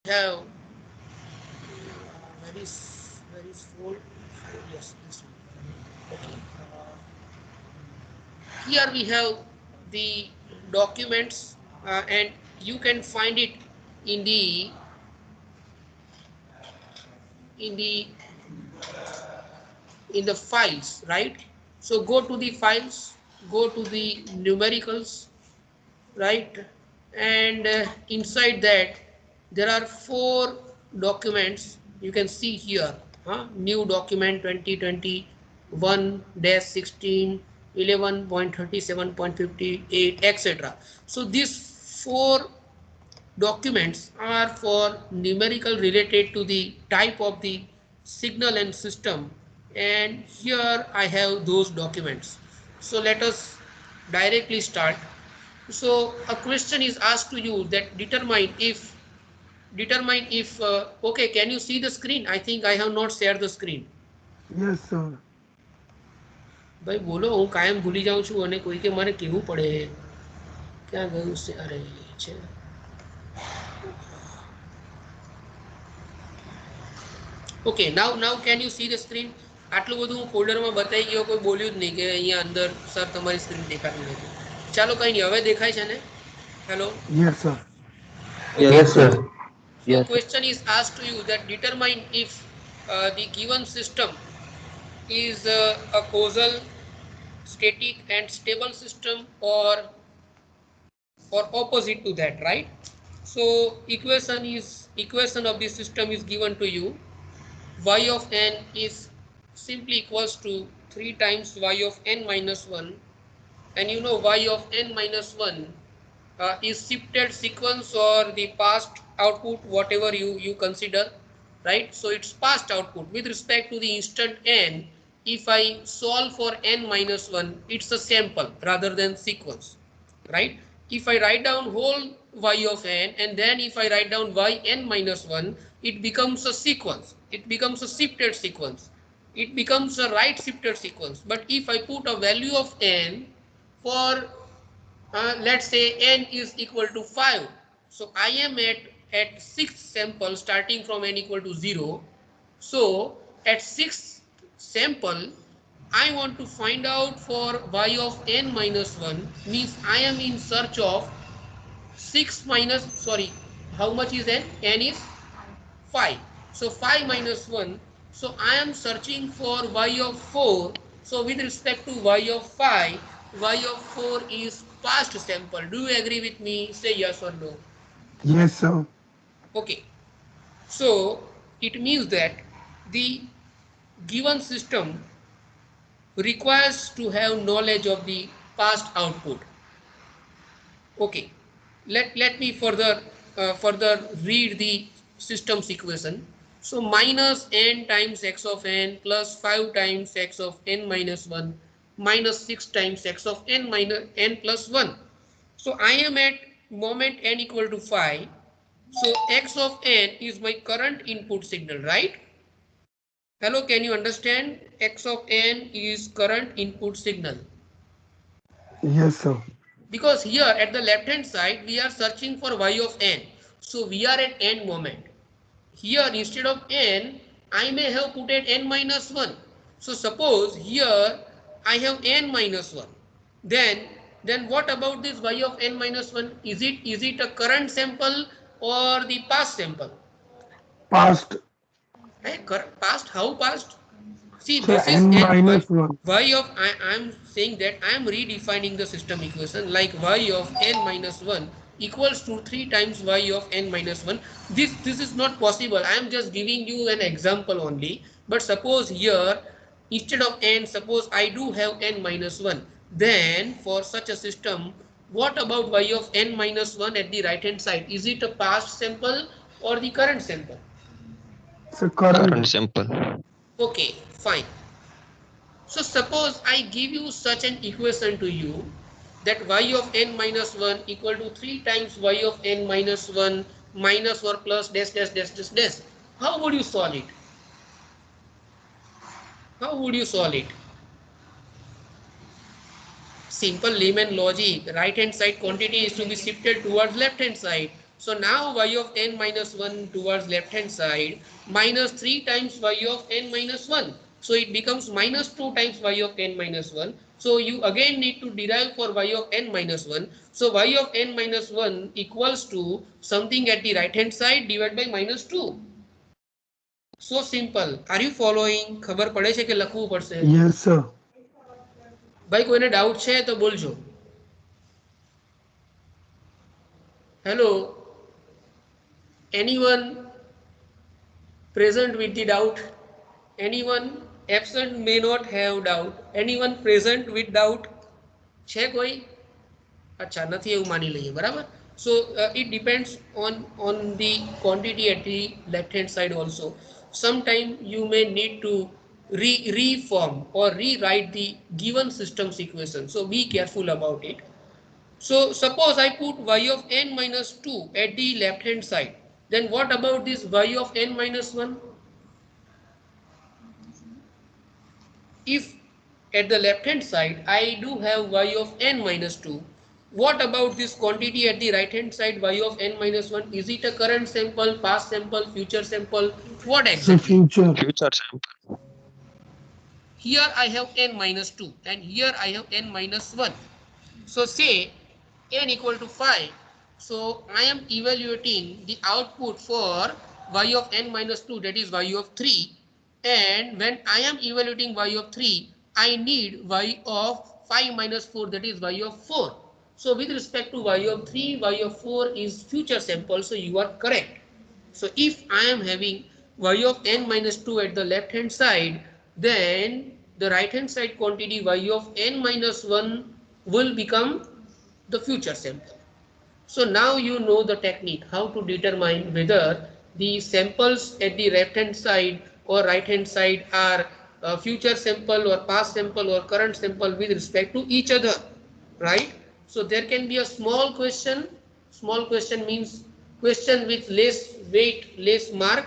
have where is fold? Yes, this one. Okay. Here we have the documents, and you can find it in the in the in the files, right? So go to the files, go to the numericals, right? And inside that there are four documents you can see here. New document 2021-16 11.37.58 etc. So these four documents are for numerical related to the type of the signal and system, and here I have those documents. So let us directly start. So a question is asked to you that determine if okay, can you see the screen? I think I have not shared the screen. Yes, sir. ભાઈ બોલો, હું કાયમ ભૂલી જાઉં છું અને કોઈકે મારે કહેવું પડે. ક્યાં ગયું છે? અરે છે. Okay, now can you see the screen? આટલું બધું હું ફોલ્ડરમાં બતાવી ગયો, કોઈ બોલ્યું જ નહીં કે અહીંયા અંદર સર તમારી સ્ક્રીન દેખાતી નથી. ચાલો કંઈ નહીં, હવે દેખાય છે ને? Hello. Yes, sir. Okay, Yes, so sir. so Yes, sir. question is asked to you that determine if the given system is a causal, static and stable system, or opposite to that, right? So equation of the system is given to you. Y of n is simply equals to 3 times y of n minus 1, and you know y of n minus 1 is shifted sequence or the past output, whatever you consider, right? So it's past output with respect to the instant n. If I solve for n minus 1, it's a sample rather than sequence, right? If I write down whole y of n and then if I write down y n minus 1, it becomes a sequence, it becomes a shifted sequence, it becomes a right shifted sequence. But if I put a value of n for let's say n is equal to 5, so I am at sixth sample starting from n equal to 0. So at sixth sample I want to find out for y of n minus 1, means I am in search of 6 minus, sorry, how much is n? N is 5. So 5 minus 1. So I am searching for y of 4. So with respect to y of 5, y of 4 is past sample. Do you agree with me? Say yes or no. Yes, sir. Okay. So it means that the given system requires to have knowledge of the past output. Okay. Let me further read the system's equation. So minus n times x of n plus 5 times x of n minus 1 minus 6 times x of n minus n plus 1. So I am at moment n equal to 5. So x of n is my current input signal, right? Hello, can you understand? X of n is current input signal. Yes, sir. Because here at the left hand side we are searching for y of n, so we are at n moment. Here instead of n I may have put at n minus 1. So suppose here I have n minus 1, then what about this y of n minus 1? Is it a current sample or the past sample? Past. Past? How past? See, So this is n n y, minus 1. y of I am saying that I am redefining the system equation like y of n minus 1 equals to 3 times y of n minus 1. This is not possible. I am just giving you an example only. But suppose here instead of n, suppose I do have n minus 1. Then for such a system, what about y of n minus 1 at the right hand side? Is it a past sample or the current sample? So current. Current sample. Okay, fine. So suppose I give you such an equation to you that y of n minus 1 equal to 3 times y of n minus 1 minus or plus dash dash dash dash dash. How would you solve it? How would you solve it? Simple Riemann logic. Right hand side quantity is to be shifted towards left hand side. So now y of n minus 1 towards left hand side minus 3 times y of n minus 1. So it becomes minus 2 times y of n minus 1. So you again need to derive for y of n minus 1. So y of n minus 1 equals to something at the right hand side divided by minus 2. So simple. Are you following? ખબર પડે છે કે લખવું પડશે? Yes, sir. ભાઈ કોઈને doubt છે તો બોલજો. Hello, anyone present with the doubt? Anyone absent may not have doubt. Anyone present with doubt? છે કોઈ? અચ્છા, નથી એવું માની લઈએ, બરાબર. So it depends on the quantity at the left hand side also. Sometime you may need to reform or rewrite the given system's equation, so be careful about it. So suppose I put y of n minus 2 at the left hand side, then what about this y of n minus 1? If at the left hand side I do have y of n minus 2, what about this quantity at the right hand side y of n minus 1? Is it a current sample, past sample, future sample? What So exactly? future. Future sample. Here I have n minus 2 and here I have n minus 1. So say n equal to 5. So I am evaluating the output for y of n minus 2, that is y of 3. And when I am evaluating y of 3, I need y of 5 minus 4, that is y of 4. So with respect to y of 3, y of 4 is future sample, so you are correct. So if I am having y of n minus 2 at the left hand side, then the right hand side quantity y of n minus 1 will become the future sample. So now you know the technique how to determine whether the samples at the left hand side or right hand side are future sample or past sample or current sample with respect to each other, right? So there can be a small question. Small question means question with less weight, less mark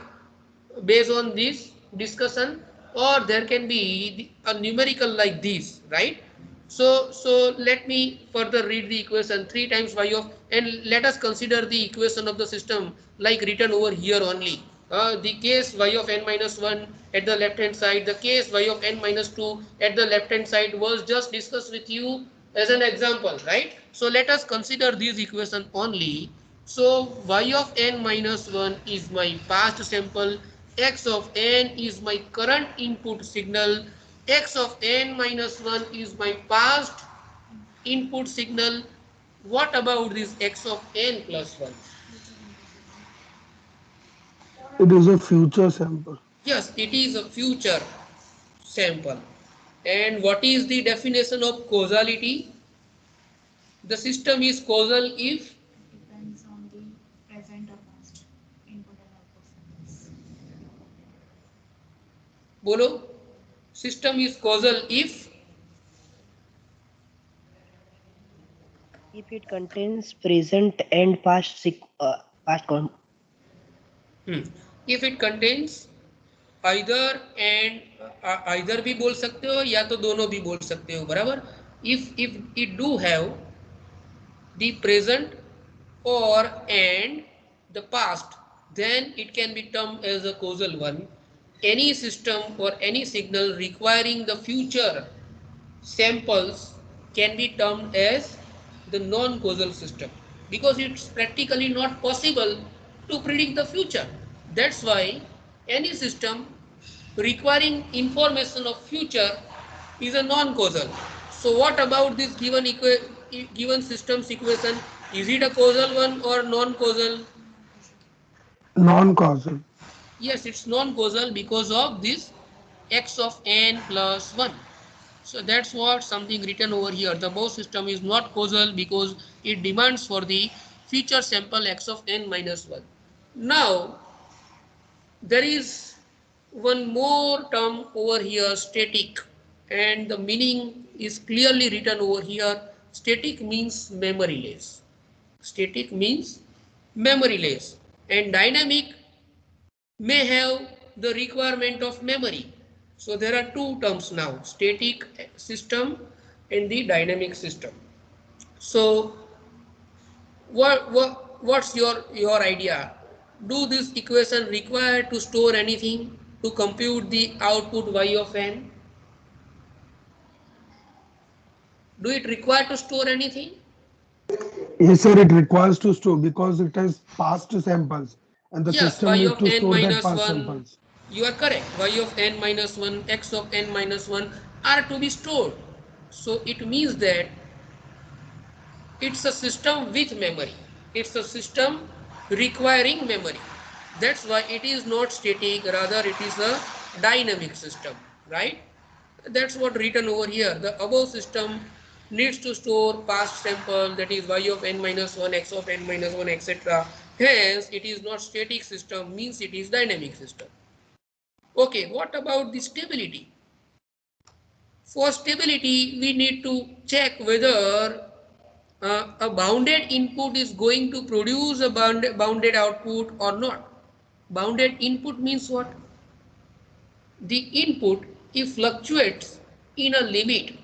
based on this discussion, or there can be a numerical like this, right? So let me further read the equation. 3 times y of, and let us consider the equation of the system like written over here only. The case y of n minus 1 at the left hand side, the case y of n minus 2 at the left hand side was just discussed with you as an example, right? So let us consider this equation only. So y of n minus 1 is my past sample, x of n is my current input signal, x of n minus 1 is my past input signal. What about this x of n plus 1? It is a future sample. Yes, it is a future sample. And what is the definition of causality? The system is causal if Depends on the present or past input and output signals. bolo, system is causal if it contains present and past if it contains either and either भी बोल सकते हो या तो दोनों भी बोल सकते हो, बराबर. If it do have the present or and the past, then it can be termed as a causal one. Any system or any signal requiring the future samples can be termed as the non-causal system, because it's practically not possible to predict the future. That's why any system requiring information of future is a non-causal. So what about this given system's equation? Is it a causal one or non-causal? Non-causal. Yes, it's non-causal because of this x of n plus 1. So that's what something written over here. The Bose system is not causal because it demands for the future sample x of n minus 1. Now there is one more term over here, static, and the meaning is clearly written over here. Static means memoryless. Static means memoryless, and dynamic may have the requirement of memory. So there are two terms now, static system and the dynamic system. So what's your idea? Do this equation require to store anything to compute the output y of n? Do it require to store anything? Yes, sir, it requires to store because it has past samples and the Yes, system y need of to n store that minus past 1, samples. you are correct. Y of n minus 1, x of n minus 1 are to be stored. So it means that it's a system with memory. It's a system requiring memory. That's why it is not static, rather it is a dynamic system, right? That's what written over here. The above system needs to store past sample, that is y of n minus 1, x of n minus 1, etc. Hence, it is not static system, means it is dynamic system. Okay, what about the stability? For stability, we need to check whether a bounded input is going to produce a bounded output or not. Bounded input means what? The input, if fluctuates in a limit,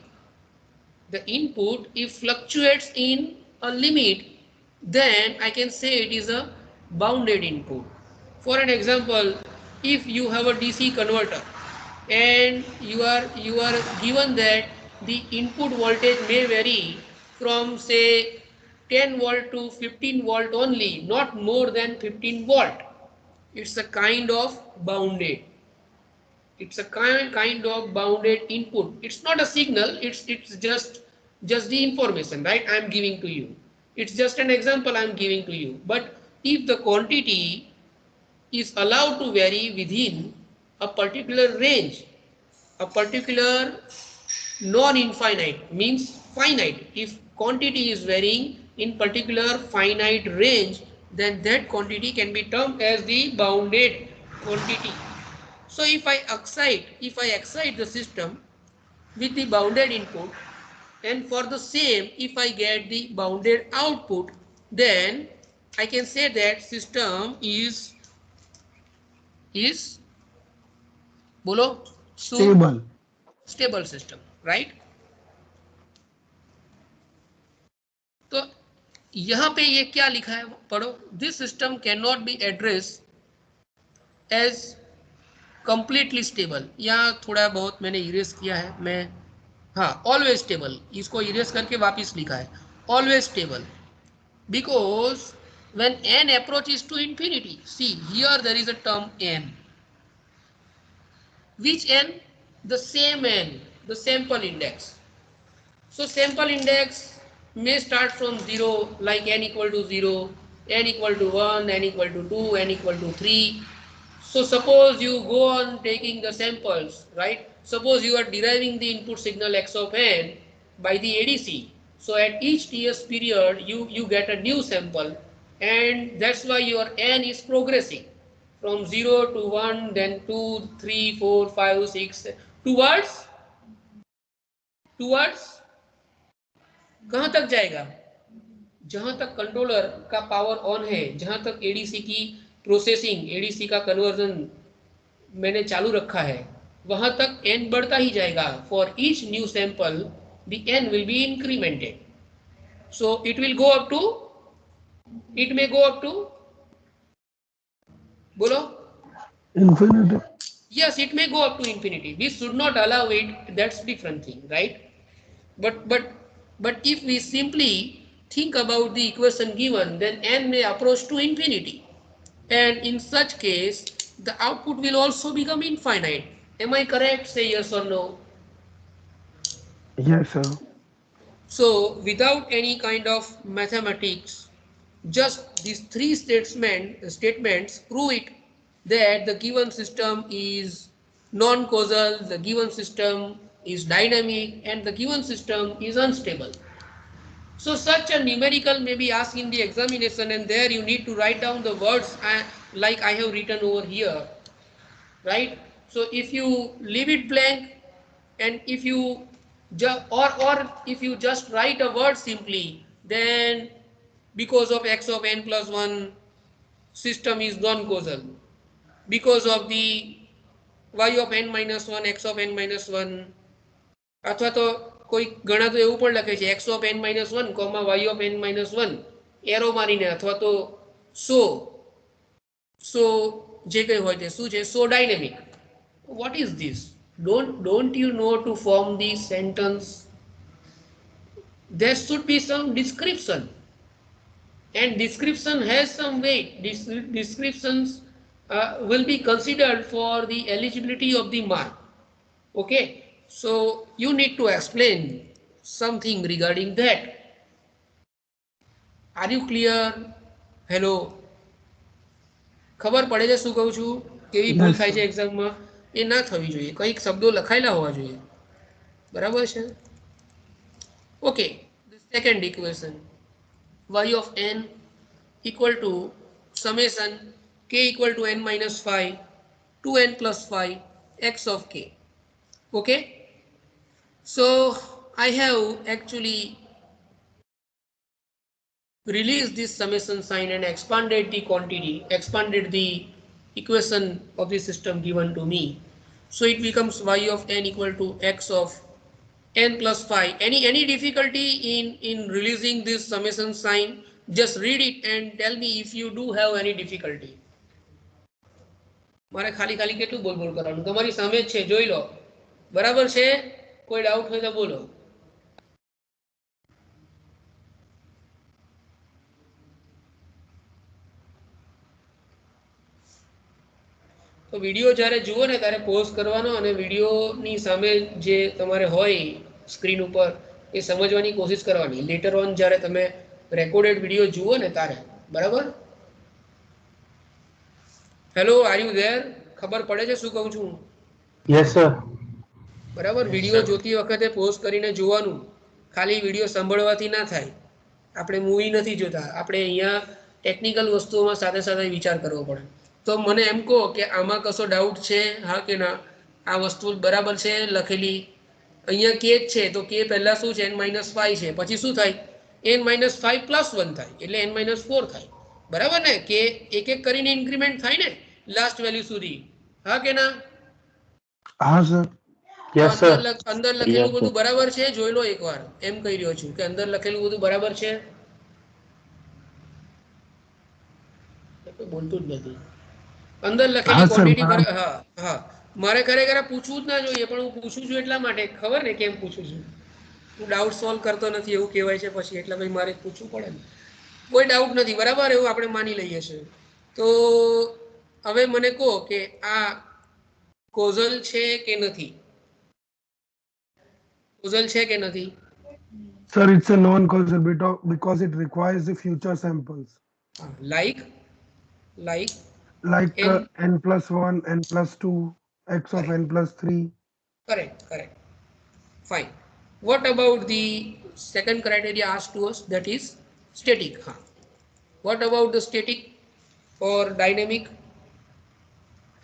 the input if fluctuates in a limit, then I can say it is a bounded input. For an example, if you have a DC converter and you are given that the input voltage may vary from say 10 volt to 15 volt only, not more than 15 volt. It's a kind of bounded. It's a kind of bounded input. It's not a signal, it's just the information, right? I'm giving to you. It's just an example I'm giving to you. But if the quantity is allowed to vary within a particular range, a particular non-infinite means finite, if quantity is varying in particular finite range, then that quantity can be termed as the bounded quantity. So if I excite the system with the bounded input, and for the same if I get the bounded output, then I can say that system is बोलो Stable. stable system, right? तो यहाँ पे ये क्या लिखा है पढ़ो. This system can not be address as completely stable. यहाँ थोड़ा बहुत मैंने इरेज किया है मैं. हाँ, ऑलवेज स्टेबल, इसको इरेज करके वापस लिखा है always stable, because when n approaches to infinity, see here there is a term n. Which n? The same n, the sample index. So sample index may start from 0, like n equal to 0, n equal to 1, n equal to 2, n equal to 3. So suppose you go on taking the samples, right? Suppose you are deriving the input signal x of n by the ADC. So at each TS period, you get a new sample, and that's why your n is progressing from 0 to 1, then 2, 3, 4, 5, 6, towards कहाँ तक जाएगा? जहां तक controller का power on है, जहां तक ADC की प्रोसेसिंग, एडीसी का कन्वर्जन मैंने चालू रखा है, वहां तक एन बढ़ता ही जाएगा. For each new sample the n will be incremented. So it will go up to, it may go up to, बोलो. Infinity. Yes, it may go up to infinity. We should not allow it. That's different thing, right? But if we simply think about the equation given, then n may approach to infinity, and in such case the output will also become infinite. Am I correct? Say yes or no. Yes, sir. So without any kind of mathematics, just these three statements prove it, that the given system is non-causal, the given system is dynamic, and the given system is unstable. So such a numerical may be asked in the examination, and there you need to write down the words like I have written over here, right? So if you leave it blank, and if you or if you just write a word simply, then because of x of n plus 1 system is non-causal, because of the y of n minus 1 x of n minus 1, અથવા તો કોઈ ઘણા તો એવું પણ લખે છે x of n minus 1, y of n minus 1, arrow મારીને અથવા તો સો જે કંઈ હોય તે શું છે so dynamic. What is this? don't you know to form the sentence there should be some description, and description has some weight. Descriptions will be considered for the eligibility of the mark. Okay, so you need to explain something regarding that. Are you clear? Hello, ખબર પડે છે શું કહું છું? કેવી ભૂલ Yes, થાય છે sir. એક્ઝામમાં એ ના થવી જોઈએ. કંઈક શબ્દો લખાયેલા હોવા જોઈએ. બરાબર છે? Okay, the second equation y of n equal to summation k equal to n minus 5 2n plus 5 x of k. Okay, so I have actually released this summation sign and expanded the quantity, expanded the equation of the system given to me. So it becomes y of n equal to x of n plus 5. Any difficulty in releasing this summation sign? Just read it and tell me if you do have any difficulty. મારે ખાલી ખાલી કેટલું બોલ બોલ કરવાનું? તમારી સામે જ છે, જોઈ લો. બરાબર છે? કોઈ ડાઉટ હોય તો બોલો. તો વિડીયો જ્યારે જુઓ ને ત્યારે પોઝ કરવાનો અને વિડીયોની સામે જે તમારે હોય સ્ક્રીન ઉપર એ સમજવાની કોશિશ કરવાની. લેટર ઓન જ્યારે તમે રેકોર્ડેડ વિડીયો જુઓ ને ત્યારે. બરાબર? Hello, are you there? ખબર પડે છે શું કહું છું? Yes sir. બરાબર, વિડીયો જોતી વખતે પોઝ કરીને જોવાનું. ખાલી વિડીયો સાંભળવાથી ના થાય. આપણે મૂવી નથી જોતા, આપણે અહીંયા ટેકનિકલ વસ્તુઓમાં સાથે સાથે વિચાર કરવો પડે. તો મને એમ કહો કે આમાં કશો ડાઉટ છે? હા કે ના? આ વસ્તુ બરાબર છે લખેલી? અહીંયા કે જ છે તો કે પહેલાં શું છે? n-5 છે, પછી શું થાય? n-5 પ્લસ 1 થાય એટલે n-4 થાય. બરાબર ને? કે એક એક કરીને ઇન્ક્રીમેન્ટ થાય ને લાસ્ટ વેલ્યુ સુધી. હા કે ના? હા સર. Yes sir. અંદર લખેલું બધું બરાબર છે? જોઈ લો એકવાર. એમ કહી રહ્યો છું કે અંદર લખેલું બધું બરાબર છે. બોલતું જ નથી. અંદર લખેલી હા સર, ક્વોન્ટિટી. હા હા, મારે ખરેખર પૂછવું જ ના જોઈએ, પણ હું પૂછું છું એટલા માટે. ખબર ને કેમ પૂછું છું? હું ડાઉટ સોલ્વ કરતો નથી એવું કહેવાય છે પછી, એટલે ભાઈ મારે પૂછવું પડે ને. કોઈ ડાઉટ નથી, બરાબર? એવું આપણે માની લઈએ છીએ. તો હવે મને કહો કે આ કોઝલ છે કે નથી? કોઝલ છે કે નથી? sir, it's a non-causal because it requires the future samples like like n. n plus 1, n plus 2, x of n plus 3. Correct. Fine. What about the second criteria asked to us, that is static? What about the static or dynamic?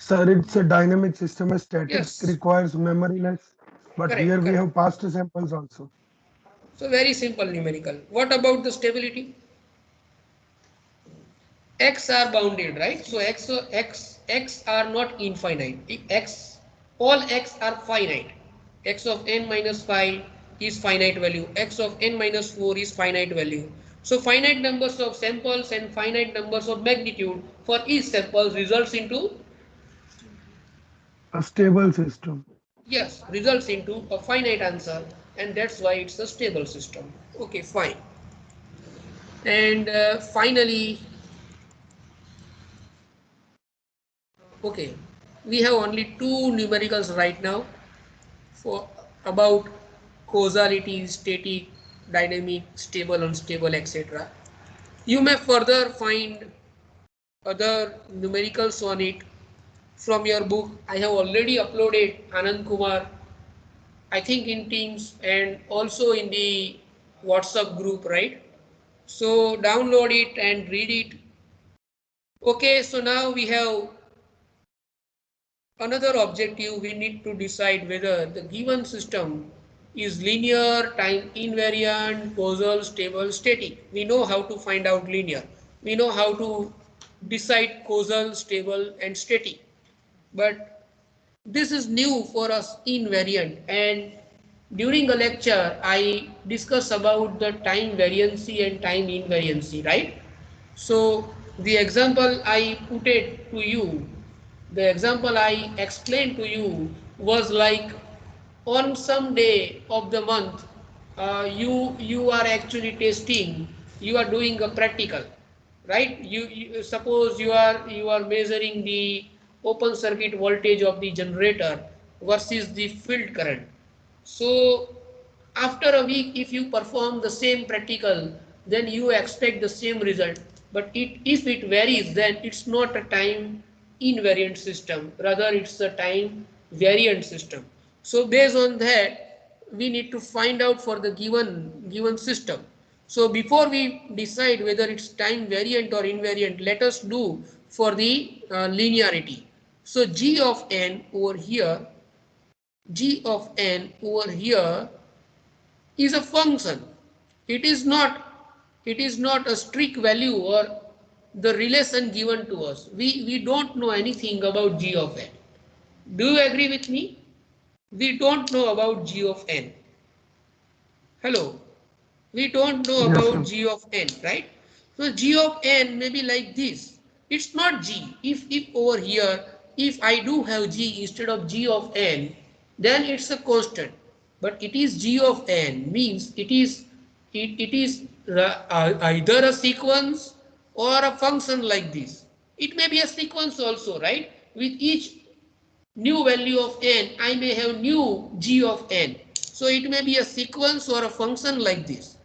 Sir, it's a dynamic system. A static Yes. requires memory less, but here we have past samples also. So very simple numerical. What about the stability? X are bounded, right? So x are not infinite. All x are finite. X of n minus 5 is finite value. X of n minus 4 is finite value. So finite numbers of samples and finite numbers of magnitude for each sample results into A stable system. results into a finite answer, and that's why it's a stable system. Okay, fine. And finally, okay, we have only two numericals right now for about causality, static, dynamic, stable, unstable, etc. You may further find other numericals on it from your book. I have already uploaded, Anand Kumar, I think in Teams and also in the WhatsApp group, right? So download it and read it. Okay, so now we have another objective. We need to decide whether the given system is linear, time invariant, causal, stable, static. We know how to find out linear. We know how to decide causal, stable, and static. But this is new for us, invariant, and during a lecture, I discuss about the time variancy and time invariancy, right? So the example I put it to you, the example I explained to you was like on some day of the month, you are actually testing, you are doing a practical, right? You suppose you are measuring the open circuit voltage of the generator versus the field current. So after a week, if you perform the same practical, then you expect the same result. But if it varies, then it's not a time invariant system, rather it's a time variant system. So based on that, we need to find out for the given system. So before we decide whether it's time variant or invariant, let us do for the linearity. So g of n over here, g of n over here is a function. It is not a strict value or the relation given to us. We don't know anything about g of n. Do you agree with me? We don't know about g of n. Hello. We don't know Yes, about sir. g of n, right? So g of n may be like this. It's not g. If over here, if I do have g instead of g of n, then it's a constant. But it is g of n means it is either a sequence or a function like this. It may be a sequence also, right? With each new value of n, I may have new g of n. So it may be a sequence or a function like this.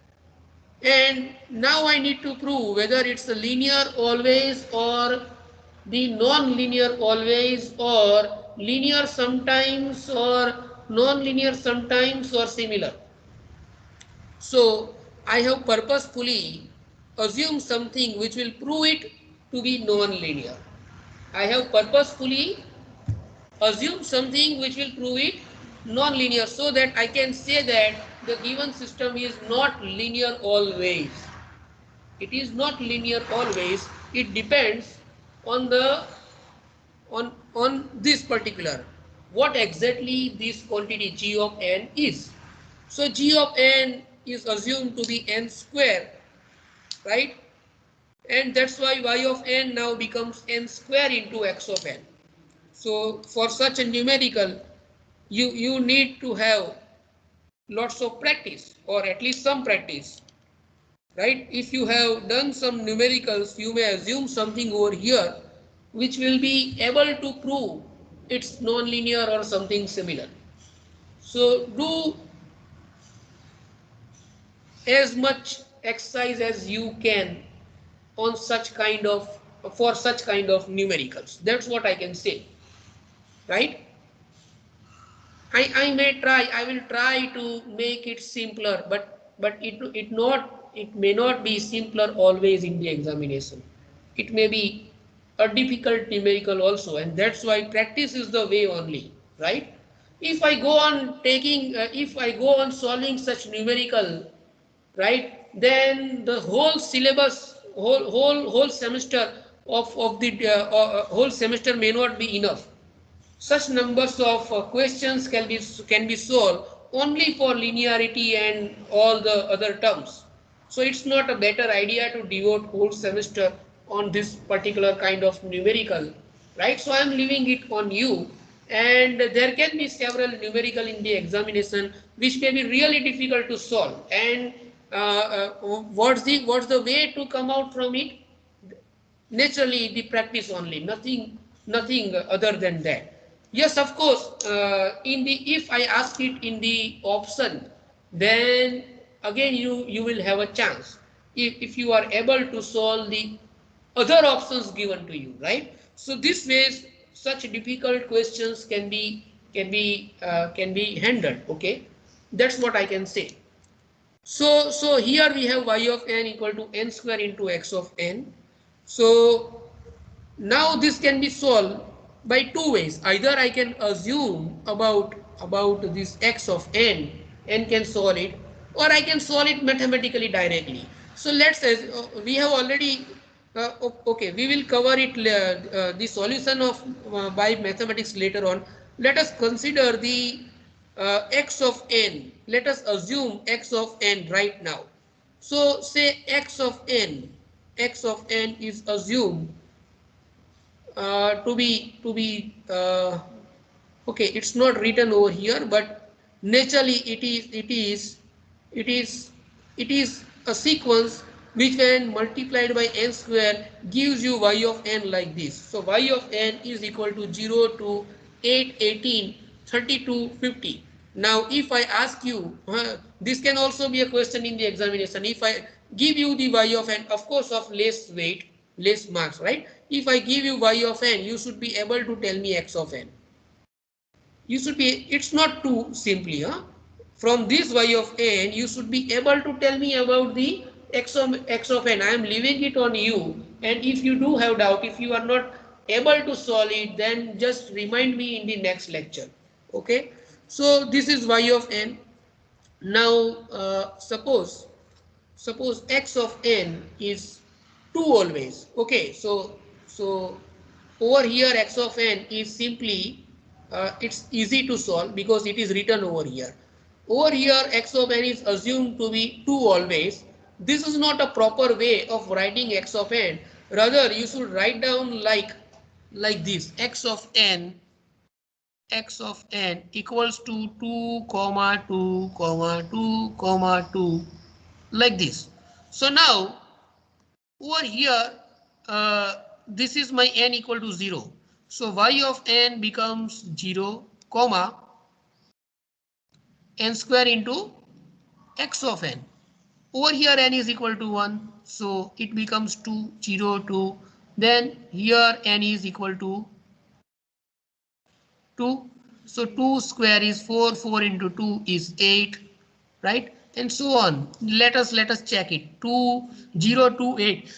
And now I need to prove whether it's a linear always or the non-linear always or linear sometimes or non-linear sometimes or similar. So I have purposefully assumed something which will prove it to be non-linear. I have purposefully assume something which will prove it non-linear so that I can say that the given system is not linear always. It is not linear always. It depends on the on this particular what exactly this quantity g of n is. So g of n is assumed to be n square, right? And that's why y of n now becomes n square into x of n. So for such a numerical, you need to have lots of practice or at least some practice, right? If you have done some numericals, you may assume something over here which will be able to prove it's nonlinear or something similar. So do as much exercise as you can on such kind of for such kind of numericals. That's what I can say, right? I may try, I will try to make it simpler, but it may not be simpler always in the examination. It may be a difficult numerical also, and that's why practice is the way only, right? If I go on if I go on solving such numerical, right, then the whole syllabus, whole semester of the whole semester may not be enough. Such numbers of questions can be solved only for linearity and all the other terms. So it's not a better idea to devote whole semester on this particular kind of numerical, right? So I'm leaving it on you, and there can be several numerical in the examination which may be really difficult to solve. And what's the way to come out from it? Naturally the practice only, nothing other than that. Yes, of course, in the if I ask it in the option, then again you will have a chance if you are able to solve the other options given to you, right? So this ways such difficult questions can be handled. Okay, that's what I can say. So here we have y of n equal to n square into x of n. So now this can be solved by two ways. Either I can assume about this x of n and can solve it, or I can solve it mathematically directly. So let's say we have already okay, we will cover it the solution of by mathematics later on. Let us consider the x of n. Let us assume x of n right now. So say x of n is assumed to be okay, it's not written over here, but naturally it is a sequence which when multiplied by n square gives you y of n like this. So y of n is equal to 0 to 8, 18, 32, 50. Now if I ask you, this can also be a question in the examination. If I give you the y of n, of course of less weight, less marks, right? If I give you y of n, you should be able to tell me x of n. You should be, it's not too simply, from this y of n you should be able to tell me about the x of n. I am leaving it on you, and if you do have doubt, if you are not able to solve it, then just remind me in the next lecture. Okay, so this is y of n. Now suppose x of n is 2 always. Okay, so over here x of n is simply it's easy to solve because it is written over here. Over here x of n is assumed to be 2 always. This is not a proper way of writing x of n. Rather you should write down like this: x of n equals to 2 comma 2 comma 2 comma 2, like this. So now over here this is my n equal to 0. So y of n becomes 0 comma n square into x of n. Over here n is equal to 1, so it becomes 2, 0, 2. Then here n is equal to 2. So 2 square is 4, 4 into 2 is 8, right? And so on. Let us check it. 2, 0, 2, 8.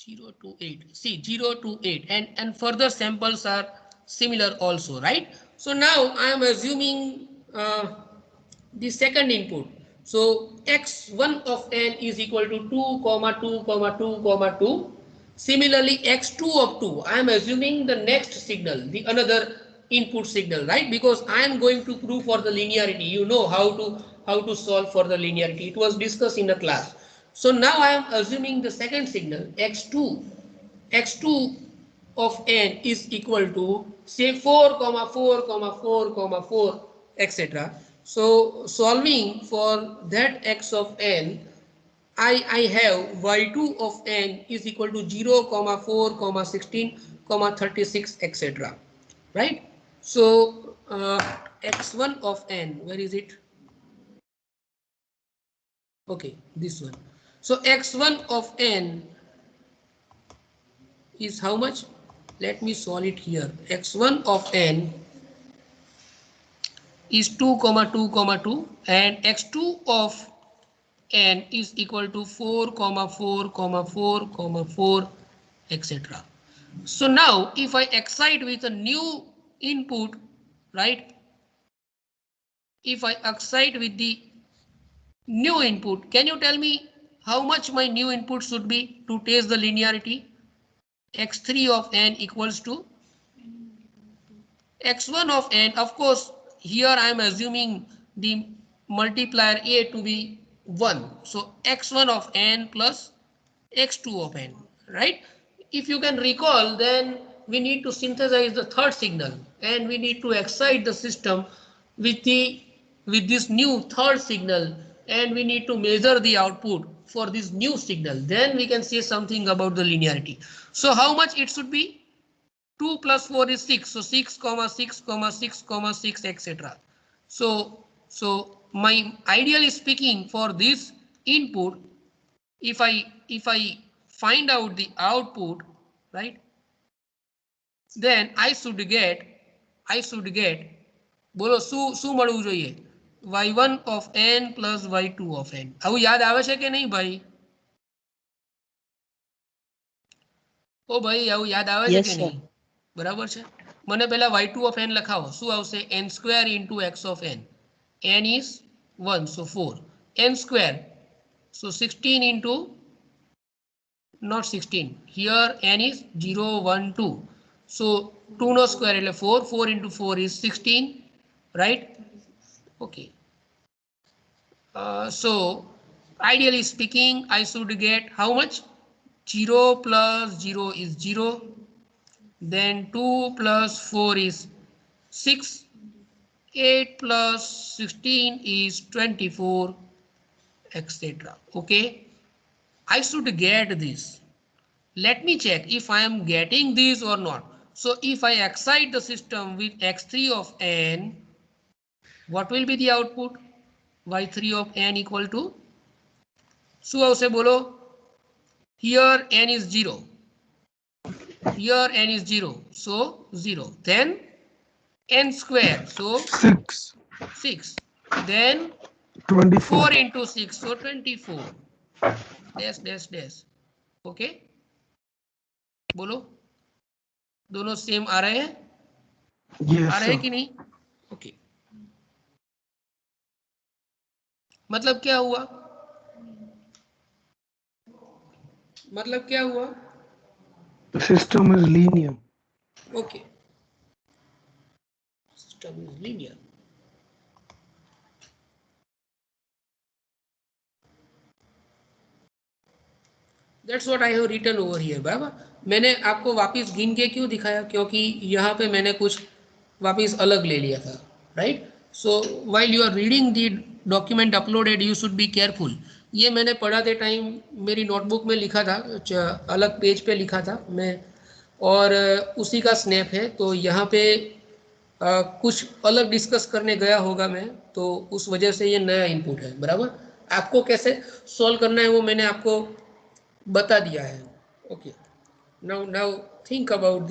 0 to 8. See, 0 to 8, and further samples are similar also, right? So now I am assuming the second input. So x1 of n is equal to 2 comma 2 comma 2 comma 2. Similarly x2 of 2, I am assuming the next signal, the another input signal, right? Because I am going to prove for the linearity. You know how to solve for the linearity. It was discussed in the class. So now I am assuming the second signal x2 of n is equal to say 4 comma 4 comma 4 comma 4, etc. So solving for that x of n, I have y2 of n is equal to 0 comma 4 comma 16 comma 36, etc. Right? So x1 of n, where is it? Okay, this one. So x1 of n is how much? Let me solve it here. x1 of n is 2 comma 2 comma 2, and x2 of n is equal to 4 comma 4 comma 4 comma 4, etc. So now if I excite with a new input, right? If I excite with the new input, can you tell me how much my new input should be to test the linearity? x3 of n equals to x1 of n. Of course, here I am assuming the multiplier a to be 1. So x1 of n plus x2 of n, right? If you can recall, then we need to synthesize the third signal and we need to excite the system with this new third signal, and we need to measure the output for this new signal. Then we can say something about the linearity. So how much it should be? 2 plus 4 is 6. So 6 comma 6 comma 6 comma 6, etc. So my ideally speaking, for this input, if I find out the output, right, then I should get બોલો શું મળવું જોઈએ? y1 of n plus y2 of n. આવું યાદ આવે છે કે નહીં ભાઈ? ઓ ભાઈ આવું યાદ આવે છે કે નહીં? બરાબર છે. મને પહેલા y2 of n લખાવો. શું આવશે? n square into x of n. n is 1, so 4. n square, so 16 into, not 16, here n is 0, 1, 2. So 2 no square એટલે 4, 4 into 4 is 16, right? Okay. So ideally speaking, I should get how much? 0 plus 0 is 0, then 2 plus 4 is 6, 8 plus 16 is 24, etc. Okay, I should get this. Let me check if I am getting this or not. So if I excite the system with x3 of n, what will be the output? y3 of n equal to શું આવશે બોલો? Here n is 0, here n is 0, so 0, then n square, so 6, then 24. 4 into 6, so 24, dash dash dash. Okay, बोलो दोनों same आ रहे हैं? Yes, आ रहे हैं sir. कि नहीं? ओके, मतलब क्या हुआ? मतलब क्या हुआ? The system is linear. Okay, system is linear. That's what I have written over here. बाबा मैंने आपको वापस गिन के क्यों दिखाया? क्योंकि यहाँ पे मैंने कुछ वापस अलग ले लिया था, right? So while you are reading the document uploaded, you should be careful. ये मैंने पढ़ाते टाइम मेरी नोटबुक में लिखा था, अलग पेज पे लिखा था मैं, और उसी का स्नैप है. तो यहाँ पे कुछ अलग डिस्कस करने गया होगा मैं, तो उस वजह से ये नया इनपुट है. बराबर, आपको कैसे सॉल्व करना है वो मैंने आपको बता दिया है. Okay, now think about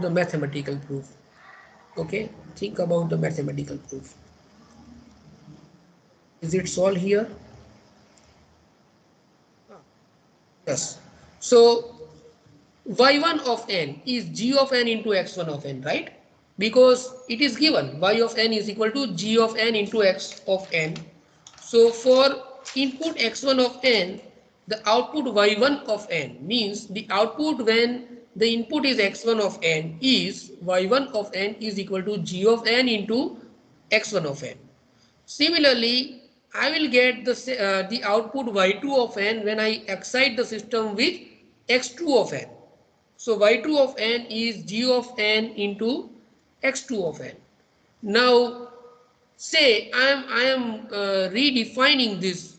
the mathematical proof. Okay, think about the mathematical proof. Is it solved here? Yes. So y1 of n is g of n into x1 of n, right? Because it is given y of n is equal to g of n into x of n. So for input x1 of n, the output y1 of n means the output when the input is x1 of n is y1 of n is equal to g of n into x1 of n. Similarly, I will get the output y2 of n when I excite the system with x2 of n. So y2 of n is g of n into x2 of n. Now say I am redefining this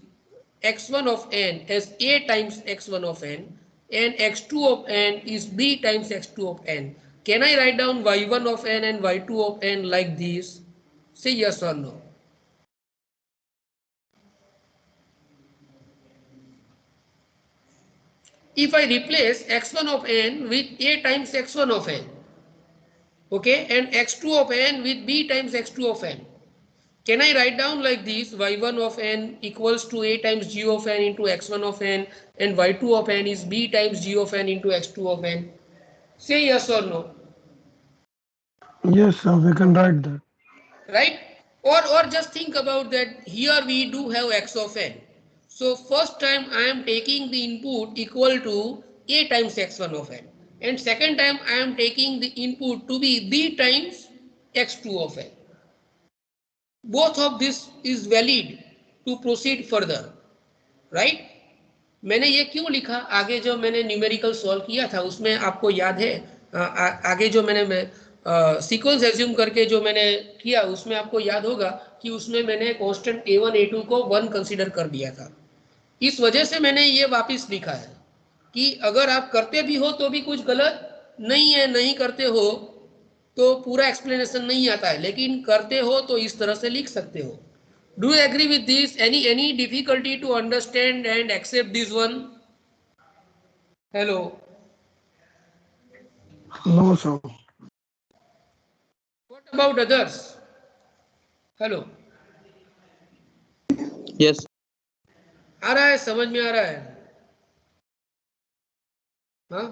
x1 of n as a times x1 of n and x2 of n is b times x2 of n. Can I write down y1 of n and y2 of n like this? Say yes or no. If I replace x1 of n with a times x1 of n, okay, and x2 of n with b times x2 of n, can I write down like this? y1 of n equals to a times g of n into x1 of n and y2 of n is b times g of n into x2 of n. Say yes or no. Yes, sir, we can write that. Right? Or just think about that. Here we do have x of n. So first time I am taking the input equal to a times x1 of n, and second time I am taking the input to be b times x2 of n. Both of this is valid to proceed further, right? मैंने ये क्यों लिखा? आगे जो मैंने numerical solve किया था उसमें आपको याद है, आगे जो मैंने सीक्वेंस एज्यूम करके जो मैंने किया उसमें आपको याद होगा कि उसमें मैंने कांस्टेंट a1 a2 को 1 कंसीडर कर दिया था. इस वजह से मैंने ये वापस लिखा है कि अगर आप करते भी हो तो भी कुछ गलत नहीं है, नहीं करते हो तो पूरा एक्सप्लेनेशन नहीं आता है, लेकिन करते हो तो इस तरह से लिख सकते हो. Do you agree with this? Any difficulty to understand and accept this one? Hello. No, sir. What about others? Hello. Yes. आ रहा है, समझ में आ रहा है? हाँ,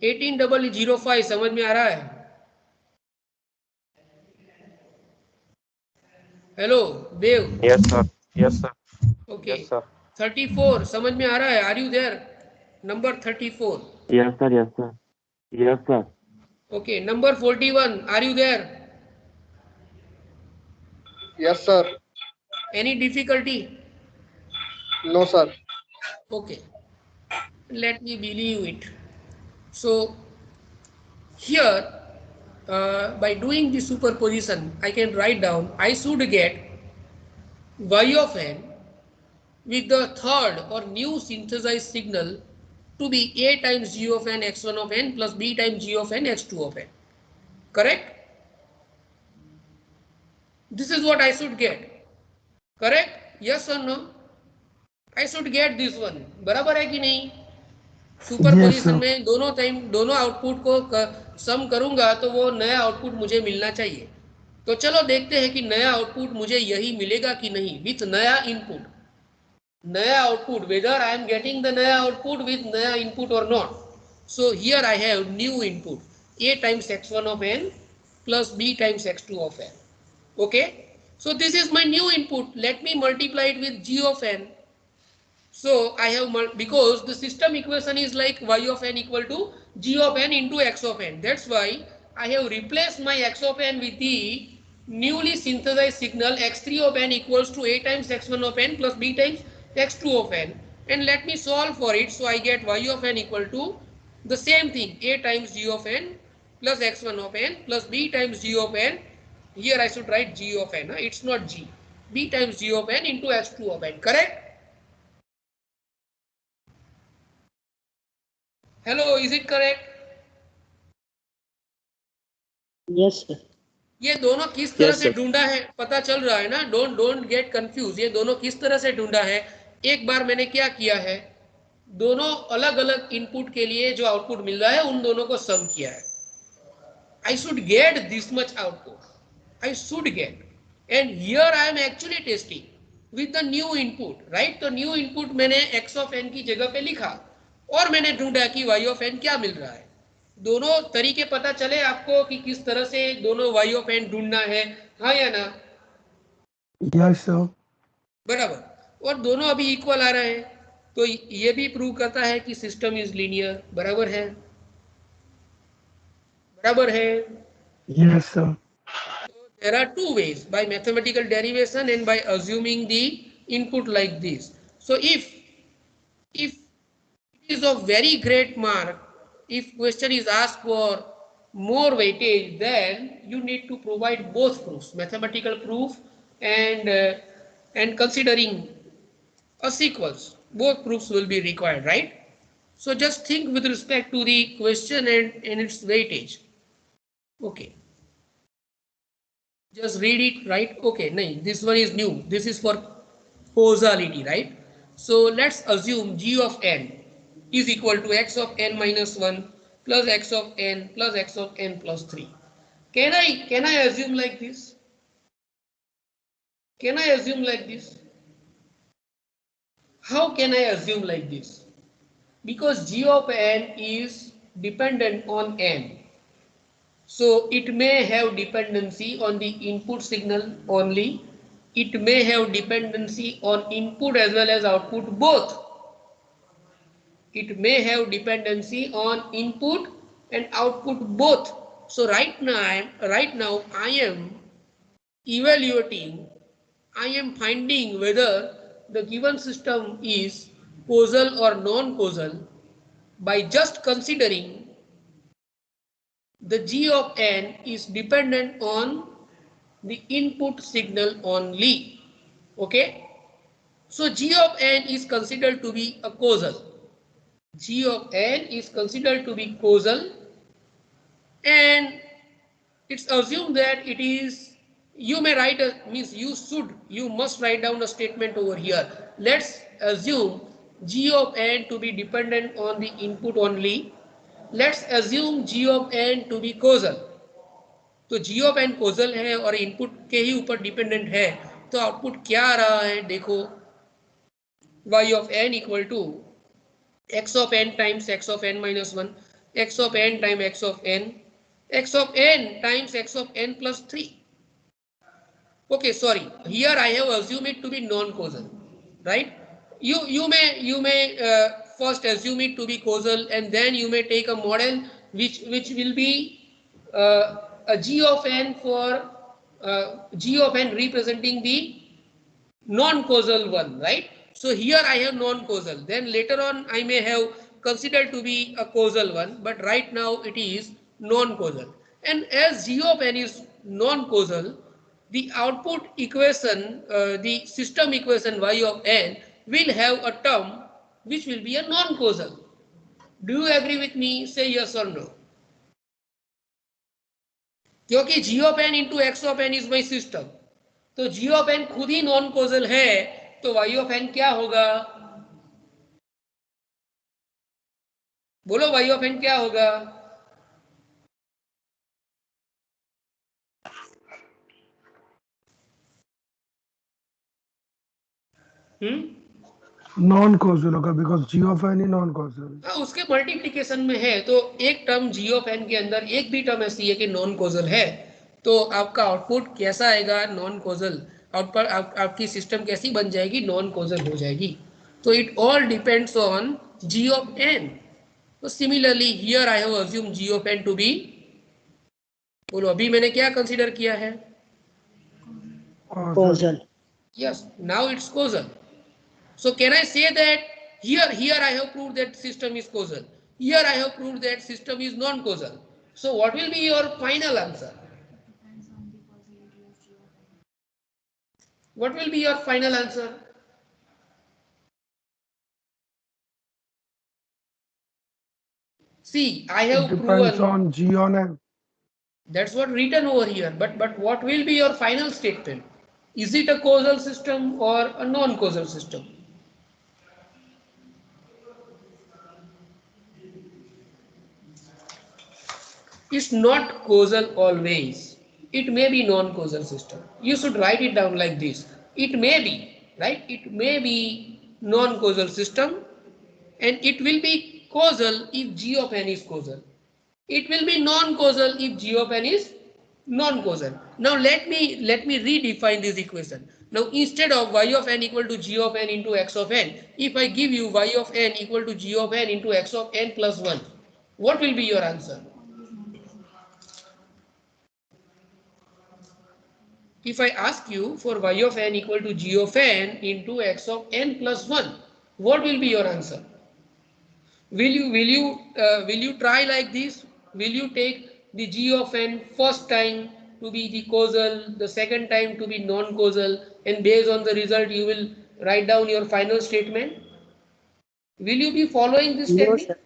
180005 समझ में आ रहा है? Hello Dev. Yes, sir. Yes, sir. Okay. Yes, sir. 34 समझ में आ रहा है? Are you there? Number 34. Yes, sir. Yes, sir. Yes, sir. Okay, number 41, are you there? Yes, sir. Any difficulty? No, sir. Okay, let me believe it. So here, by doing the superposition, I can write down I should get y of n with the third or new synthesized signal to be a times g of n x1 of n plus b times g of n x2 of n. Correct? This is what I should get. Correct? Yes or no? I should get this one. बराबर है कि नहीं? Yes, superposition sir. में दोनों output को सम करूंगा तो वो नया आउटपुट मुझे मिलना चाहिए. तो चलो देखते हैं कि नया आउटपुट मुझे यही मिलेगा कि नहीं विथ नया इनपुट. नया output whether I am getting the नया आउटपुट with नया input or not. So here I have new input a times x1 of n plus b times x2 of n. Okay. So this is my new input. Let me multiply it with g of n. So I have because the system equation is like y of n equal to g of n into x of n. That's why I have replaced my x of n with the newly synthesized signal x3 of n equals to a times x1 of n plus b times x2 of n. And let me solve for it. So I get y of n equal to the same thing a times g of n plus x1 of n plus b times g of n. Here I should write g of n. It's not g. B times g of n into x2 of n. Correct? Hello is it correct? Yes, sir. ये दोनों किस तरह Yes, से sir. ढूंढा है पता चल रहा है ना? Don't get confuse. ये दोनों किस तरह से ढूंढा है? एक बार मैंने क्या किया है, दोनों अलग अलग इनपुट के लिए जो आउटपुट मिल रहा है उन दोनों को सम किया है. I should get this much output. I should get. And here I am actually testing with the new input. Right? तो न्यू इनपुट मैंने एक्स ऑफ एन की जगह पे लिखा और मैंने ढूंढा कि वाई ऑफ एन क्या मिल रहा है. दोनों तरीके पता चले आपको कि किस तरह से दोनों वाई ऑफ एन ढूंढना है. हाँ या ना? Yes, sir. बराबर. और दोनों अभी इक्वल आ रहे हैं तो ये भी प्रूव करता है कि सिस्टम इज लीनियर. बराबर है? बराबर है? Yes, sir. There are two ways, by mathematical derivation and by assuming the input like this. So if it is of very great mark, if question is asked for more weightage, then you need to provide both proofs, mathematical proof and considering a sequence. Both proofs will be required, right? So just think with respect to the question and its weightage. Okay. Just read it, right? Okay, no, this one is new. This is for causality, right? So let's assume g of n is equal to x of n minus 1 plus x of n plus x of n plus 3. Can I assume like this? Can I assume like this? How can I assume like this? Because g of n is dependent on n. So it may have dependency on the input signal only. It may have dependency on input as well as output both. It may have dependency on input and output both. So right now I am evaluating, I am finding whether the given system is causal or non-causal by just considering the g of n is dependent on the input signal only. Okay. So g of n is considered to be a causal. G of n is considered to be causal, and it's assumed that it is, you may write a, means you must write down a statement over here. Let's assume g of n to be dependent on the input only. Let's assume g of n to be causal. तो जी of N causal है और input के ही ऊपर dependent है, तो output क्या आ रहा है देखो, y of n equal to x of n times x of n minus 1, x of n time x of n times x of n plus 3. Okay, sorry, here I have assumed it to be non-causal, right? You may first assume it to be causal and then you may take a model which will be a g of n for g of n representing the non-causal one, right? So here I have non-causal, then later on I may have considered to be a causal one, but right now it is non-causal. And as g of n is non-causal, the output equation, the system equation y of n will have a term which will be a non-causal. Do you agree with me? Say yes or no. क्योंकि g of n into x of n is my system, तो g of n खुद ही non causal है, तो y of n क्या होगा? बोलो y of n क्या होगा? नॉन कॉजल होगा बिकॉज जी ऑफ एन ही नॉन कॉजल। हाँ, उसके मल्टीप्लिकेशन में है, तो एक टर्म g of n के अंदर एक भी टर्म ऐसी है कि नॉन कोजल है, तो आपका आउटपुट कैसा आएगा? Non causal. आउटपुट आपकी सिस्टम कैसी बन जाएगी? नॉन कोजल हो जाएगी। तो it all depends on g of n. तो similarly here I have assume g of n to be, बोलो अभी मैंने क्या कंसीडर किया है? causal. Yes, now it's causal. So can I say that here I have proved that system is causal. Here I have proved that system is non-causal. So what will be your final answer? Depends on the causality of G of n. What will be your final answer? See, I It have depends proven on G on N. that's what written over here. But what will be your final statement? Is it a causal system or a non-causal system? It's not causal always. It may be non-causal system. You should write it down like this. It may be, right? It may be non-causal system, and it will be causal if g of n is causal. It will be non-causal if g of n is non-causal. Now let me redefine this equation. Now instead of y of n equal to g of n into x of n, if I give you y of n equal to g of n into x of n plus 1, what will be your answer? Always non-causal. If I ask you for y of n equal to g of n into x of n plus 1, what will be your answer? Will you try like this? Will you take the g of n first time to be the causal, the second time to be non-causal, and based on the result you will write down your final statement? Will you be following this No, technique? sir.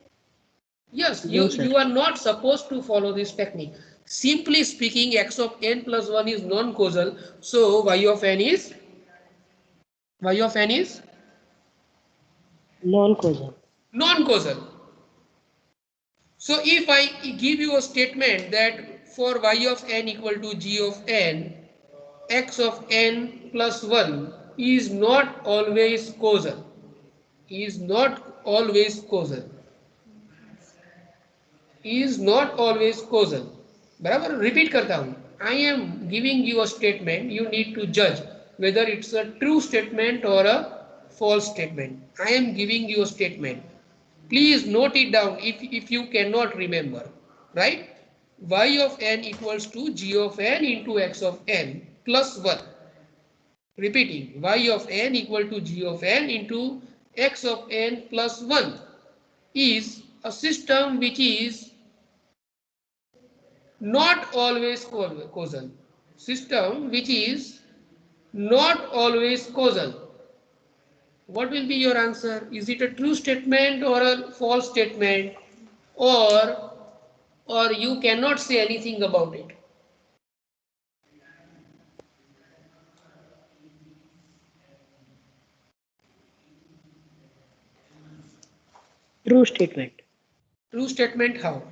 Yes, No, sir. you are not supposed to follow this technique. Simply speaking, x of n plus 1 is non-causal, so y of n is Non-causal. non-causal. So if I give you a statement that for y of n equal to g of n, x of n plus 1 is not always causal, is not always causal, is not always causal. बराबर repeat करता हूं. I am giving you a statement, you need to judge whether it's a true statement or a false statement. I am giving you a statement. Please note it down if you cannot remember, right? Y of n equals to g of n into x of n plus 1. Repeating, y of n equal to g of n into x of n plus 1 is a system which is not always causal. System which is not always causal. What will be your answer? Is it a true statement or a false statement, or you cannot say anything about it? True statement. True statement how?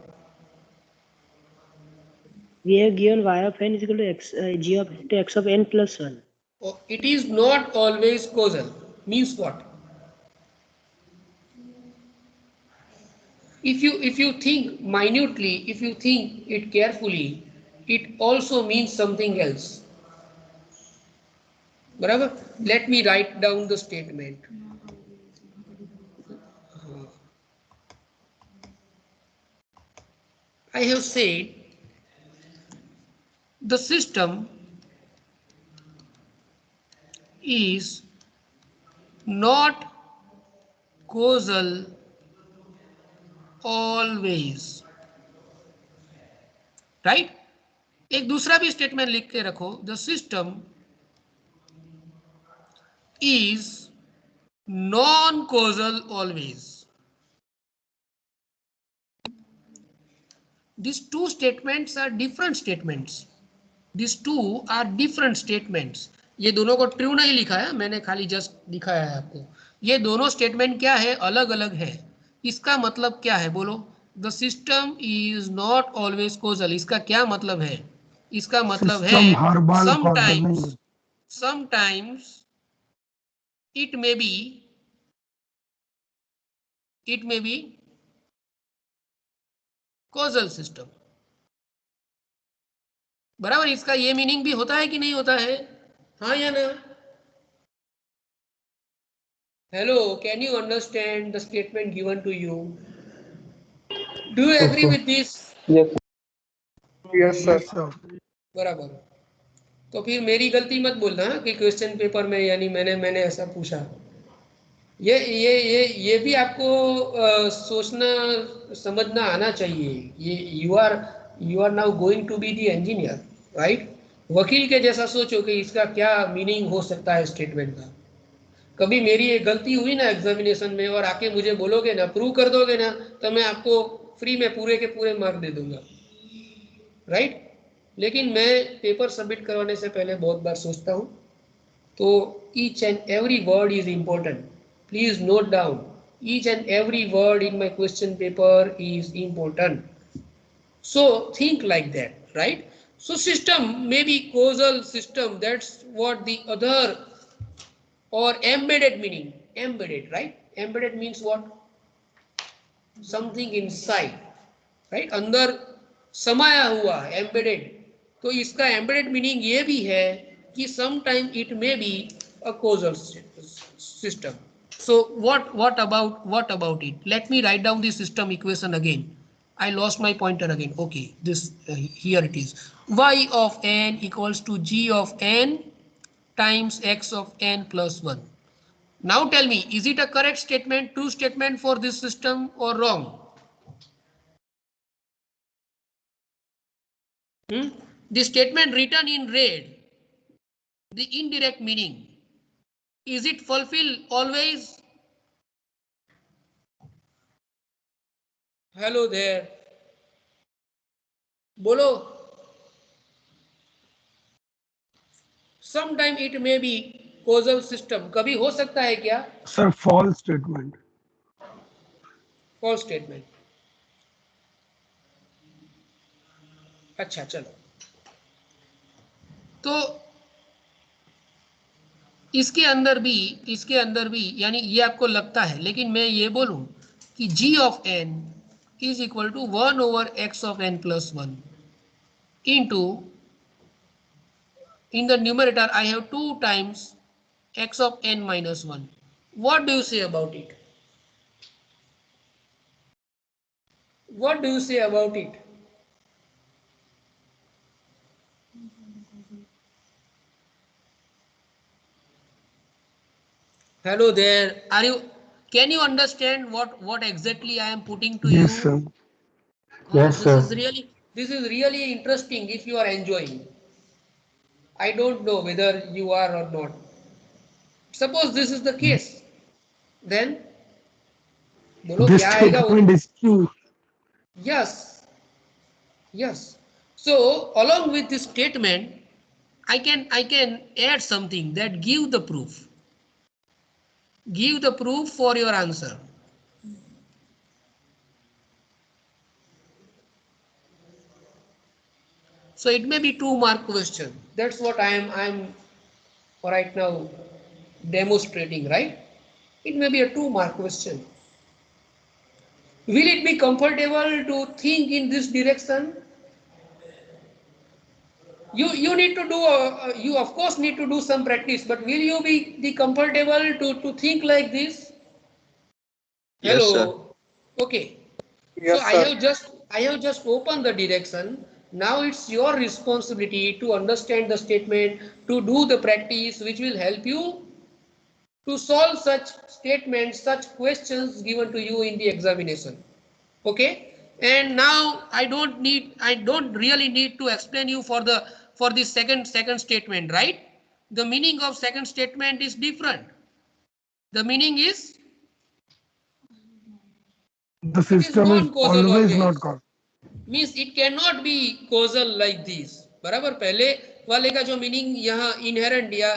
We have given y of n is equal to x, g of to x of n plus 1. Oh, it is not always causal. Means what? If you think minutely, if you think it carefully, it also means something else. Barabar? Let me write down the statement. Not always. I have said the system is not causal always, right? एक दूसरा भी statement लिख के रखो, the system is non causal always. These two statements are different statements. These two are different statements. ये दोनों को true नहीं लिखा है, मैंने खाली जस्ट दिखाया है आपको. ये दोनों स्टेटमेंट क्या है, अलग अलग है. इसका मतलब क्या है बोलो? The system is not always causal. इसका क्या मतलब है? इसका मतलब है sometimes it may be causal system. बराबर. इसका ये मीनिंग भी होता है कि नहीं होता है? हाँ या ना? Hello, can you understand the statement given to you? Do you agree with this? Yes, sir. बराबर. तो फिर मेरी गलती मत बोलना कि क्वेश्चन पेपर में यानी मैंने ऐसा पूछा. ये भी आपको सोचना समझना आना चाहिए. ये you are now going to be the engineer, right? वकील के जैसा सोचो कि इसका क्या मीनिंग हो सकता है स्टेटमेंट का. कभी मेरी एक गलती हुई ना एग्जामिनेशन में और आके मुझे बोलोगे ना, प्रूव कर दोगे ना, तो मैं आपको फ्री में पूरे के पूरे मार्क दे दूंगा, राइट? लेकिन मैं पेपर सबमिट करवाने से पहले बहुत बार सोचता हूँ. तो each and every word is important. Please note down, each and every word in my question paper is important. So think like that, right? So system may be causal system. That's what the other or embedded meaning. Embedded, right? Embedded means what? Something inside, right? अंदर समाया हुआ, embedded. तो इसका embedded meaning ये भी है कि sometime it may be a causal system. So what about it? Let me write down the system equation again. I lost my pointer again. Okay, this here it is. Y of n equals to g of n times x of n plus 1. Now tell me, is it a correct statement, true statement for this system or wrong? The statement written in red, the indirect meaning, is it fulfilled always? Hello there. बोलो. Sometime it may be causal system. कभी हो सकता है क्या? Sir, false statement. False statement. अच्छा चलो. तो इसके अंदर भी यानी ये आपको लगता है, लेकिन मैं ये बोलूं कि g of n is equal to 1 over x of n plus 1 into, in the numerator I have 2 times x of n minus 1. What do you say about it? What do you say about it? Hello there. Can you understand what exactly I am putting to you? Yes, sir. Yes, sir. This is really interesting if you are enjoying. I don't know whether you are or not. Suppose this is the case, then बोलो This क्या आएगा? statement is true. Yes. So along with this statement, I can add something that give the proof. Give the proof for your answer. So it may be 2-mark question. That's what I am right now demonstrating, right? It may be a 2-mark question. Will it be comfortable to think in this direction? You need to do you of course need to do some practice, but will you be comfortable to think like this? Yes, Hello. sir. Okay. Yes, So sir. I have just opened the direction. Now it's your responsibility to understand the statement, to do the practice which will help you to solve such statements, such questions given to you in the examination. Okay, and now I don't really need to explain you for the second statement, right? The meaning of second statement is different. The meaning is The it is system is non-causal always not always. causal. Means it cannot be causal like this. बराबर, पहले वाले का जो meaning यहाँ inherent या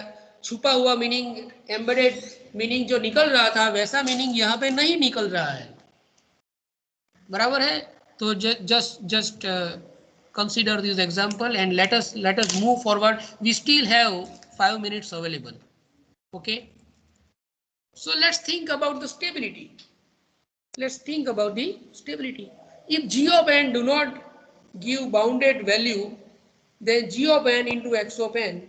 छुपा हुआ meaning, embedded meaning जो निकल रहा था, वैसा मीनिंग यहाँ पे नहीं निकल रहा है. बराबर है. तो just consider this example and let us move forward. We still have 5 minutes available. Okay, so let's think about the stability. Let's think about the stability. If g of n do not give bounded value, then g of n into x of n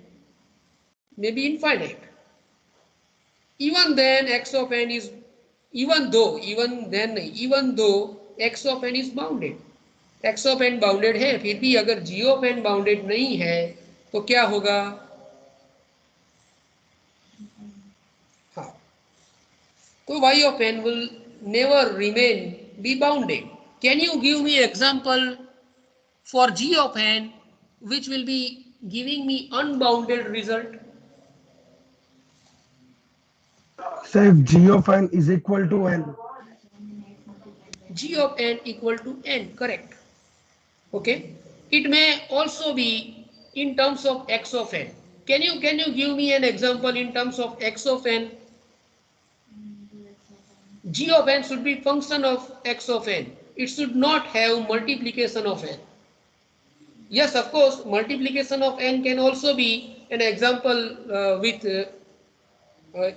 may be infinite. Even then x of n is, even though x of n is bounded, x of n bounded है, फिर भी अगर g of n bounded नहीं है तो क्या होगा? हाँ, तो y of n will never remain be bounded. Can you give me example for g of n which will be giving me unbounded result? So if g of n is equal to n, G of n equal to n, correct. Okay, it may also be in terms of x of n. Can you give me an example in terms of x of n? G of n should be function of x of n. It should not have multiplication of n. Yes, of course, multiplication of n can also be an example with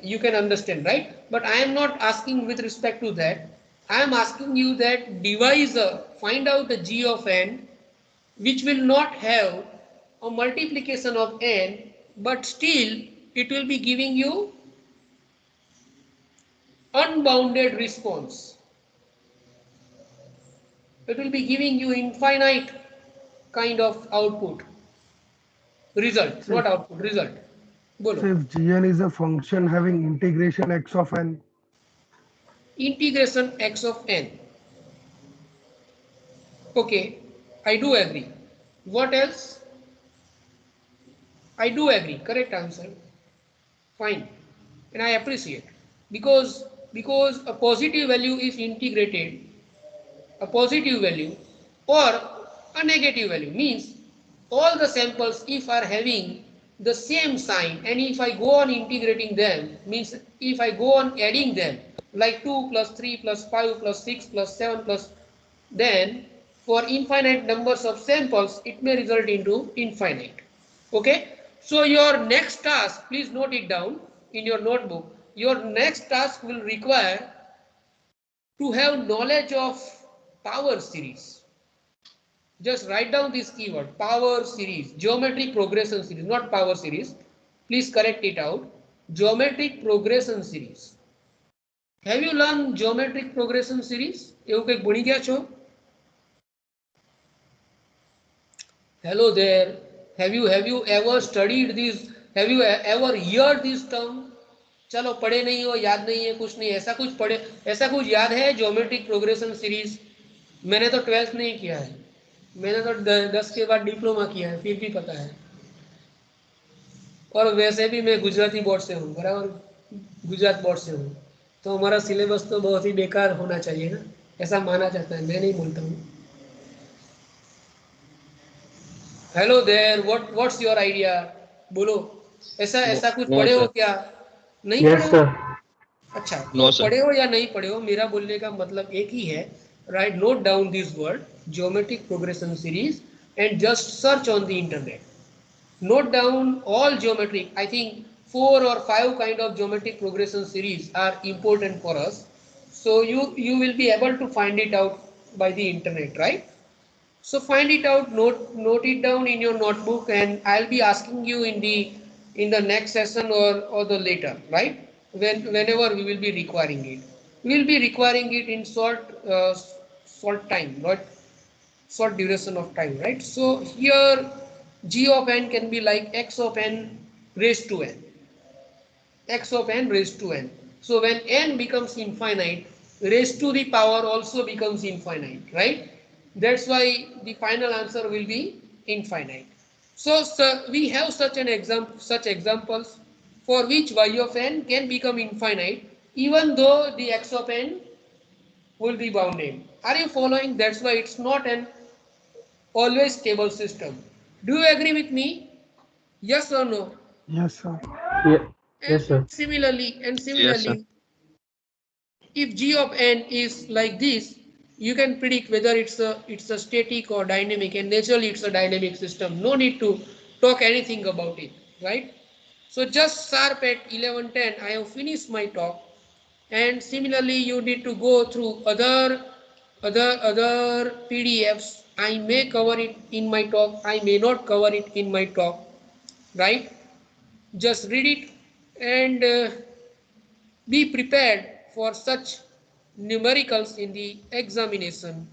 you can understand, right? But I am not asking with respect to that. I am asking you that devise find out the g of n which will not have a multiplication of n, but still it will be giving you unbounded response. It will be giving you infinite kind of output, result, not output, result. so Bolo. if gn is a function having integration x of n, Integration x of n. Okay, I do agree. What else? I do agree. Correct answer. Fine, and I appreciate, because a positive value is integrated, a positive value or a negative value, means all the samples if are having the same sign, and if I go on integrating them, means if I go on adding them like 2 plus 3 plus 5 plus 6 plus 7 plus, then for infinite numbers of samples it may result into infinite. Okay, so your next task, please note it down in your notebook. Your next task will require to have knowledge of power series. Just write down this keyword, power series, geometric progression series, not power series. Please correct it out. Geometric progression series. Have you learned geometric progression series? એવું કંઈક ભણી ગયા છો? Hello there. Have you ever studied this? Have you ever heard this term? चलो पढ़े नहीं हो, याद नहीं है, कुछ नहीं, ऐसा कुछ पढ़े, ऐसा कुछ याद है ज्योमेट्रिक प्रोग्रेशन सीरीज? मैंने तो 12th नहीं किया है, मैंने तो 10 के बाद डिप्लोमा किया है, फिर भी पता है. और वैसे भी मैं गुजराती बोर्ड से हूँ, बराबर, गुजरात बोर्ड से हूँ, तो हमारा सिलेबस तो बहुत ही बेकार होना चाहिए ना, ऐसा माना जाता है, मैं नहीं बोलता हूँ. Hello there, what's your idea? बोलो, ऐसा कुछ पढ़े हो क्या? नहीं पढ़े Yes, हो? sir. अच्छा, तो पढ़े हो या नहीं पढ़े हो, मेरा बोलने का मतलब एक ही है. Right, note down this word geometric progression series and just search on the internet. Note down all geometric. I think 4 or 5 kind of geometric progression series are important for us. So you will be able to find it out by the internet, right? So find it out, note it down in your notebook, and I'll be asking you in the next session or the later, right? Whenever we will be requiring it, we will be requiring it in short time, right? short duration of time, right? So here g of n can be like x of n raised to n, x of n raised to n. So when n becomes infinite, raised to the power also becomes infinite, right? That's why the final answer will be infinite. So, we have such examples for which y of n can become infinite even though the x of n will be bounded. Are you following? That's why it's not an always stable system. Do you agree with me? Yes or no? Yes, sir. Yeah. And Yes, sir. Yes, sir. similarly, if g of n is like this, you can predict whether it's a static or dynamic, and naturally it's a dynamic system. No need to talk anything about it, right? So just sharp at 11:10, I have finished my talk, and similarly you need to go through other PDFs. I may cover it in my talk, I may not cover it in my talk, right? Just read it and be prepared for such numericals in the examination.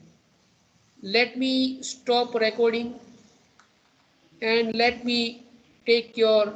Let me stop recording and let me take your